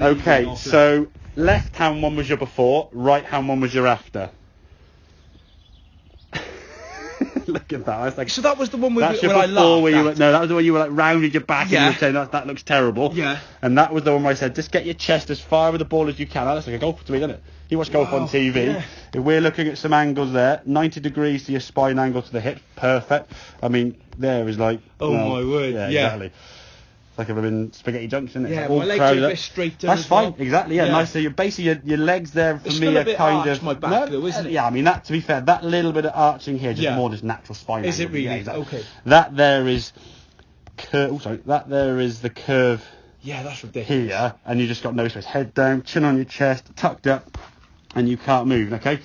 Okay, so left hand one was your before, right hand one was your after. Look at that. That's like, so that was the one where, that's your I before laughed where you at. were, no, that was the one you were like rounded your back and you were saying that looks terrible. Yeah. And that was the one where I said just get your chest as far with the ball as you can. That's like a golf to me, doesn't it? You watch golf on TV. Yeah. If we're looking at some angles there, 90 degrees to your spine angle to the hip, perfect. I mean, there is like... Oh, my word. Yeah, Yeah. exactly. It's like in Spaghetti Junction. It's Yeah, like all my legs crowded are a up. bit straighter. That's as fine, well. exactly, yeah, nice. So you're basically your legs there for it's me still a are bit kind arched of my back though, isn't it? Yeah, I mean that to be fair, that little bit of arching here just more just natural spine. Is angle. it really? Yeah, exactly. Okay. That there is that there is the curve. Yeah, that's ridiculous. Here, and you just got no space. Head down, chin on your chest, tucked up, and you can't move. Okay.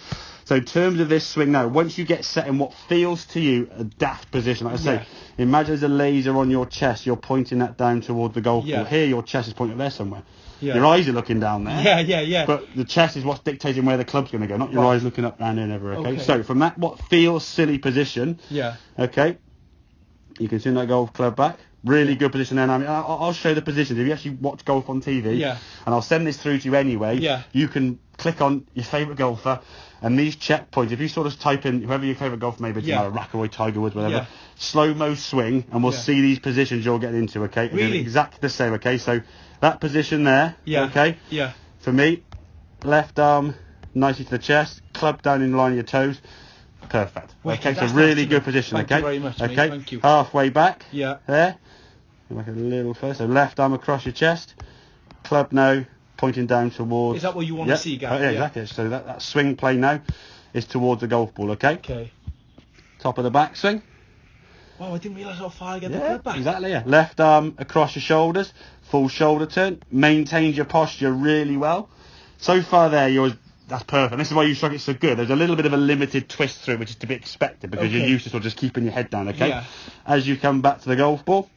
So in terms of this swing now, once you get set in what feels to you a daft position, like I say, imagine there's a laser on your chest, you're pointing that down toward the golf ball. Here your chest is pointing up there somewhere. Yeah. Your eyes are looking down there. Yeah. But the chest is what's dictating where the club's going to go, not your eyes looking up round here and everywhere, okay? So from that what feels silly position, okay, you can swing that golf club back. Really good position then. I mean, I'll show the positions. If you actually watch golf on TV, and I'll send this through to you anyway, you can click on your favourite golfer, and these checkpoints, if you sort of type in whoever your favourite golfer may be, Rockaway, Tiger Woods, whatever, slow-mo swing, and we'll see these positions you're getting into, okay? Really? Exactly the same, okay? So that position there, okay? Yeah. For me, left arm nicely to the chest, club down in line of your toes. Perfect. Okay, so really good position, okay? Thank you very much, mate. Okay, Thank you. halfway back. Yeah. There. Like a little first. So left arm across your chest. Club now pointing down towards... Is that what you want to see, Gary? Yeah, exactly. So that swing plane now is towards the golf ball, okay? Okay. Top of the back swing. Wow, I didn't realise how far I get the club back. Exactly, yeah. Left arm across your shoulders. Full shoulder turn. Maintains your posture really well. So far there, that's perfect. This is why you struck it so good. There's a little bit of a limited twist through, which is to be expected because you're used to sort of just keeping your head down, okay? Yeah. As you come back to the golf ball,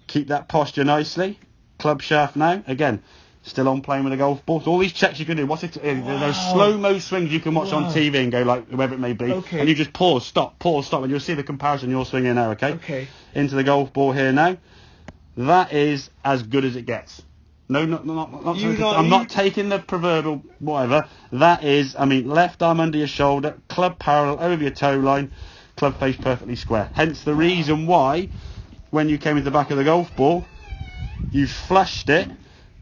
keep that posture nicely. Club shaft now. Again, still on playing with the golf ball. So all these checks you can do. There's slow-mo swings you can watch on TV and go like, whoever it may be. Okay. And you just pause, stop, and you'll see the comparison you're swinging now, okay? Okay. Into the golf ball here now. That is as good as it gets. No, I'm not taking the proverbial whatever. That is, I mean, left arm under your shoulder, club parallel over your toe line, club face perfectly square. Hence the reason why, when you came into the back of the golf ball, you flushed it,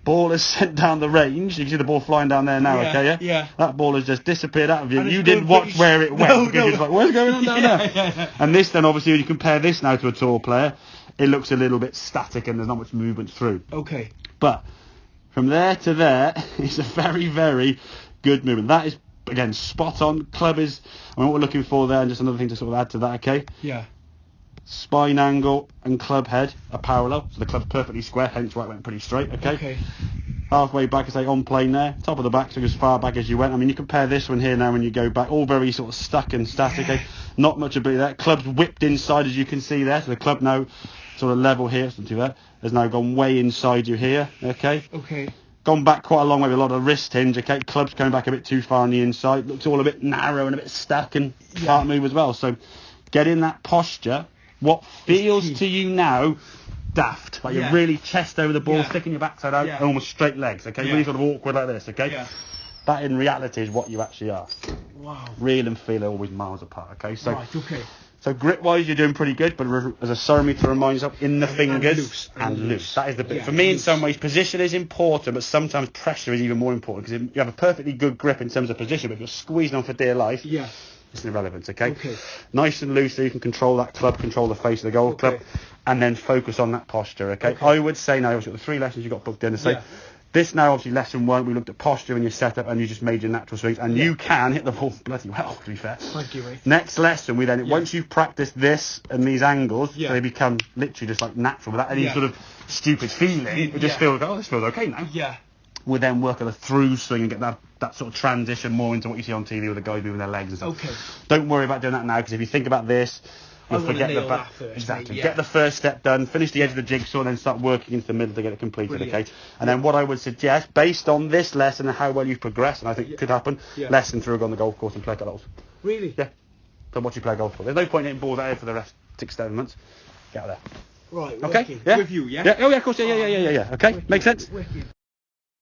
ball is sent down the range. You can see the ball flying down there now, okay? Yeah. That ball has just disappeared out of you. You didn't watch where it went because you're just like, where's going on down there? Yeah. And this then, obviously, when you compare this now to a tour player, it looks a little bit static and there's not much movement through. Okay. But from there to there, it's a very, very good movement. That is, again, spot on. Club is, I mean, what we're looking for there, and just another thing to sort of add to that, okay? Yeah. Spine angle and club head are parallel, so the club's perfectly square, hence why it went pretty straight, okay? Halfway back, I say on plane there, top of the back, so as far back as you went. I mean, you compare this one here now when you go back, all very sort of stuck and static, okay? Not much ability there. Club's whipped inside, as you can see there, so the club now sort of level here, something to that, has now gone way inside you here, okay? Okay. Gone back quite a long way with a lot of wrist hinge, okay? Club's going back a bit too far on the inside, looks all a bit narrow and a bit stuck and can't move as well. So get in that posture. What feels to you now daft, like you're really chest over the ball, sticking your backside out, and almost straight legs, okay? Really sort of awkward like this, okay? That in reality is what you actually are. Wow. Real and feel are always miles apart, okay? So, right, okay. So grip-wise, you're doing pretty good, but as a ceremony to remind yourself, in the fingers and loose. That is the bit. For me, in some ways, position is important, but sometimes pressure is even more important because you have a perfectly good grip in terms of position, but if you're squeezing on for dear life, it's irrelevant, okay? Nice and loose so you can control that club, control the face of the golf club, and then focus on that posture, okay? I would say now, obviously, the 3 lessons you got booked in, to say, this now, obviously, lesson 1, we looked at posture and your setup, and you just made your natural swings, and you can hit the ball bloody well, to be fair. Thank you, mate. Next lesson, we then, once you've practiced this and these angles, they become literally just like natural, without any sort of stupid feeling. We just feel like, oh, this feels okay now. We'll then work on a through swing and get that sort of transition more into what you see on TV with the guys moving their legs and stuff. Okay. Don't worry about doing that now, because if you think about this, you'll forget the back. Exactly. Get the first step done, finish the edge of the jigsaw, and then start working into the middle to get it completed. Okay. And then what I would suggest, based on this lesson and how well you've progressed, and I think it could happen, lesson through, go on the golf course and play golf. Really? Yeah. Don't watch you play golf. There's no point in hitting balls out here for the rest 6-7 months. Get out there. Right. Okay. Wicked. With you, yeah. Yeah. Oh yeah. Of course. Yeah. Okay. Wicked. Makes sense. Wicked.